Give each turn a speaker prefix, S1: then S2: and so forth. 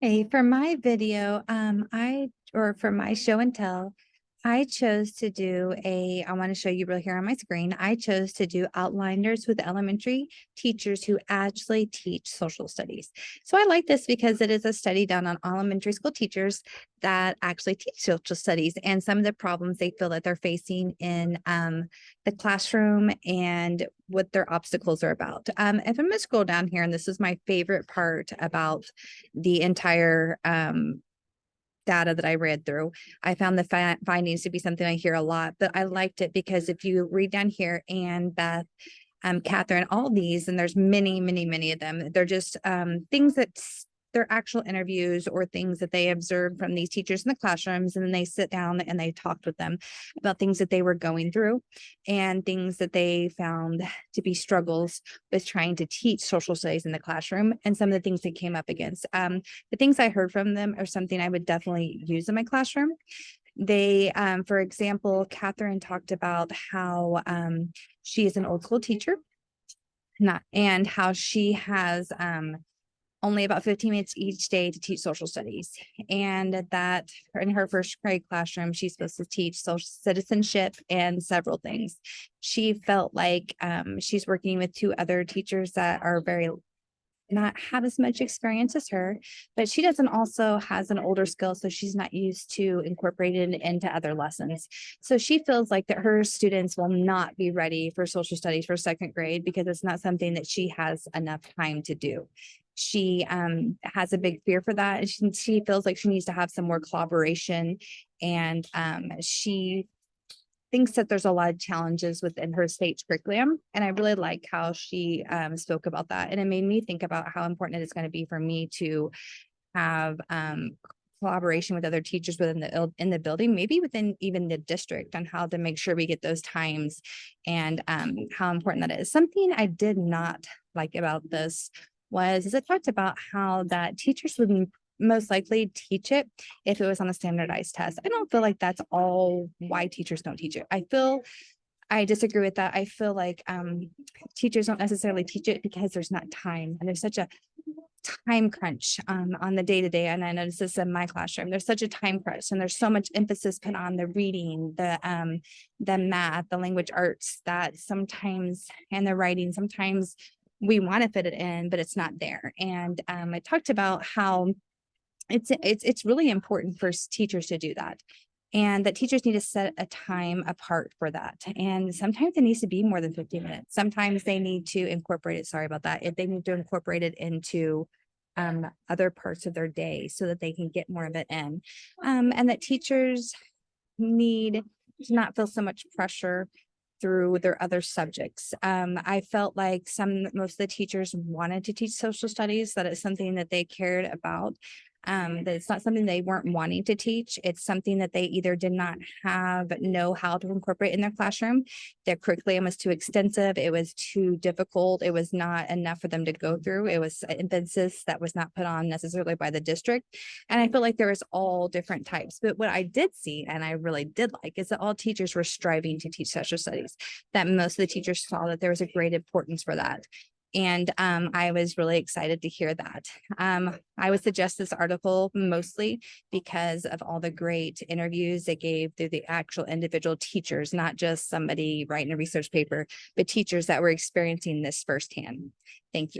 S1: Hey, for my video, for my show and tell, I chose to do I want to show you real here on my screen. I chose to do Outliers with elementary teachers who actually teach social studies. So I like this because it is a study done on elementary school teachers that actually teach social studies and some of the problems they feel that they're facing in the classroom and what their obstacles are about. If I'm going to scroll down here, and this is my favorite part about the entire data that I read through. I found the findings to be something I hear a lot, but I liked it because if you read down here, Anne, Beth, Catherine, all these, and there's many, many, many of them. They're just things that they're actual interviews or things that they observed from these teachers in the classrooms. And then they sit down and they talked with them about things that they were going through and things that they found to be struggles with trying to teach social studies in the classroom and some of the things they came up against. The things I heard from them are something I would definitely use in my classroom. They, for example, Catherine talked about how she is an old school teacher, and how she has only about 15 minutes each day to teach social studies. And that in her first grade classroom, she's supposed to teach social citizenship and several things. She felt like she's working with two other teachers that are not have as much experience as her, but she doesn't also has an older skill, so she's not used to incorporating it into other lessons. So she feels like that her students will not be ready for social studies for second grade because it's not something that she has enough time to do. She has a big fear for that. And she feels like she needs to have some more collaboration, and she thinks that there's a lot of challenges within her state curriculum. And I really like how she spoke about that. And it made me think about how important it is going to be for me to have collaboration with other teachers in the building, maybe within even the district, on how to make sure we get those times and how important that is. Something I did not like about this was it talked about how that teachers would most likely teach it if it was on a standardized test. I don't feel like that's all why teachers don't teach it. I disagree with that. I feel like teachers don't necessarily teach it because there's not time, and there's such a time crunch on the day-to-day. And I notice this in my classroom. There's such a time crunch, and there's so much emphasis put on the reading, the math, the language arts, that sometimes, and the writing, sometimes we want to fit it in, but it's not there. And I talked about how it's really important for teachers to do that, and that teachers need to set a time apart for that. And sometimes it needs to be more than 15 minutes. Sometimes they need to incorporate it. Sorry about that. If they need to incorporate it into other parts of their day so that they can get more of it in, and that teachers need to not feel so much pressure through their other subjects. I felt like most of the teachers wanted to teach social studies, that it's something that they cared about. That it's not something they weren't wanting to teach. It's something that they either did not know how to incorporate in their classroom. Their curriculum was too extensive. It was too difficult. It was not enough for them to go through. It was emphasis that was not put on necessarily by the district. And I feel like there was all different types. But what I did see, and I really did like, is that all teachers were striving to teach social studies, that most of the teachers saw that there was a great importance for that. And I was really excited to hear that. I would suggest this article mostly because of all the great interviews they gave through the actual individual teachers, not just somebody writing a research paper, but teachers that were experiencing this firsthand. Thank you.